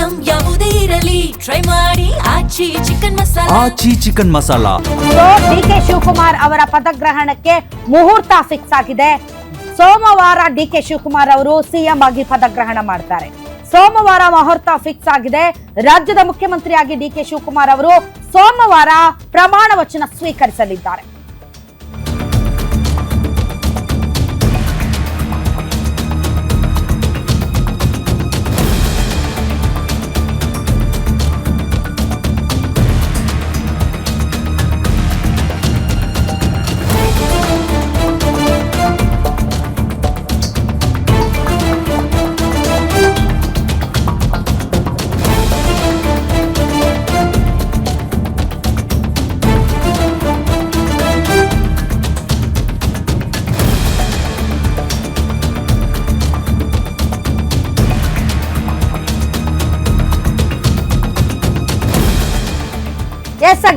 Item ಯಾವುದೇ ಇರಲಿ try ಮಾಡಿ ಆಚಿ ಚಿಕನ್ ಮಸಾಲಾ. ಆಚಿ ಚಿಕನ್ ಮಸಾಲಾ. ಡಿಕೆ ಶಿವಕುಮಾರ್ ಅವರ ಪದಗ್ರಹಣಕ್ಕೆ ಮುಹೂರ್ತ ಫಿಕ್ಸ್ ಆಗಿದೆ. ಸೋಮವಾರ ಡಿಕೆ ಶಿವಕುಮಾರ್ ಅವರು ಸಿಎಂ ಆಗಿ ಪದಗ್ರಹಣ ಮಾಡ್ತಾರೆ. ಸೋಮವಾರ ಮುಹೂರ್ತ ಫಿಕ್ಸ್ ಆಗಿದೆ. ರಾಜ್ಯದ ಮುಖ್ಯಮಂತ್ರಿಯಾಗಿ ಡಿಕೆ ಶಿವಕುಮಾರ್ ಅವರು ಸೋಮವಾರ ಪ್ರಮಾಣ ವಚನ ಸ್ವೀಕರಿಸಲಿದ್ದಾರೆ.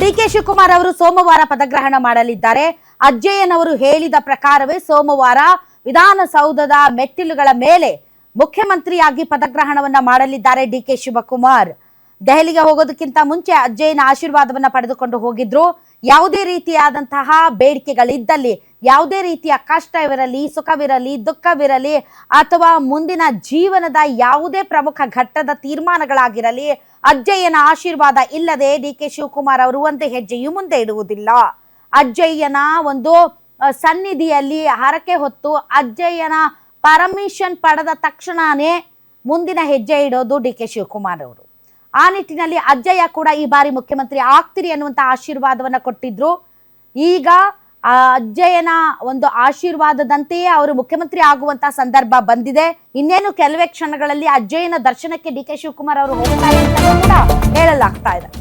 ಡಿಕೆ ಶಿವಕುಮಾರ್ ಅವರು ಸೋಮವಾರ ಪದಗ್ರಹಣ ಮಾಡಲಿದ್ದಾರೆ. ಅಜ್ಜಯ್ಯನವರು ಹೇಳಿದ ಪ್ರಕಾರವೇ ಸೋಮವಾರ ವಿಧಾನಸೌಧದ ಮೆಟ್ಟಿಲುಗಳ ಮೇಲೆ ಮುಖ್ಯಮಂತ್ರಿಯಾಗಿ ಪದಗ್ರಹಣವನ್ನ ಮಾಡಲಿದ್ದಾರೆ ಡಿಕೆ ಶಿವಕುಮಾರ್. ದೆಹಲಿಗೆ ಹೋಗೋದಕ್ಕಿಂತ ಮುಂಚೆ ಅಜ್ಜಯ್ಯನ ಆಶೀರ್ವಾದವನ್ನ ಪಡೆದುಕೊಂಡು ಹೋಗಿದ್ರು. ಯಾವುದೇ ರೀತಿಯಾದಂತಹ ಬೇಡಿಕೆಗಳಿದ್ದಲ್ಲಿ, ಯಾವುದೇ ರೀತಿಯ ಕಷ್ಟವಿರಲಿ, ಸುಖವಿರಲಿ, ದುಃಖವಿರಲಿ, ಅಥವಾ ಮುಂದಿನ ಜೀವನದ ಯಾವುದೇ ಪ್ರಮುಖ ಘಟ್ಟದ ತೀರ್ಮಾನಗಳಾಗಿರಲಿ, ಅಜ್ಜಯ್ಯನ ಆಶೀರ್ವಾದ ಇಲ್ಲದೆ ಡಿಕೆ ಶಿವಕುಮಾರ್ ಅವರು ಒಂದು ಹೆಜ್ಜೆಯೂ ಮುಂದೆ ಇಡುವುದಿಲ್ಲ. ಅಜ್ಜಯ್ಯನ ಒಂದು ಸನ್ನಿಧಿಯಲ್ಲಿ ಹರಕೆ ಹೊತ್ತು ಅಜ್ಜಯ್ಯನ ಪರ್ಮಿಷನ್ ಪಡೆದ ತಕ್ಷಣನೇ ಮುಂದಿನ ಹೆಜ್ಜೆ ಇಡೋದು ಡಿಕೆ ಶಿವಕುಮಾರ್ ಅವರು. ಆ ನಿಟ್ಟಿನಲ್ಲಿ ಅಜ್ಜಯ್ಯ ಕೂಡ ಈ ಬಾರಿ ಮುಖ್ಯಮಂತ್ರಿ ಆಗ್ತೀರಿ ಅನ್ನುವಂತ ಆಶೀರ್ವಾದವನ್ನ ಕೊಟ್ಟಿದ್ರು. ಈಗ ಆ ಅಜ್ಜಯ್ಯನ ಒಂದು ಆಶೀರ್ವಾದದಂತೆಯೇ ಅವರು ಮುಖ್ಯಮಂತ್ರಿ ಆಗುವಂತ ಸಂದರ್ಭ ಬಂದಿದೆ. ಇನ್ನೇನು ಕೆಲವೇ ಕ್ಷಣಗಳಲ್ಲಿ ಅಜ್ಜಯ್ಯನ ದರ್ಶನಕ್ಕೆ ಡಿಕೆ ಶಿವಕುಮಾರ್ ಅವರು ಹೋಗ್ತಾರೆ ಅಂತ ಕೂಡ ಹೇಳಲಾಗ್ತಾ ಇದೆ.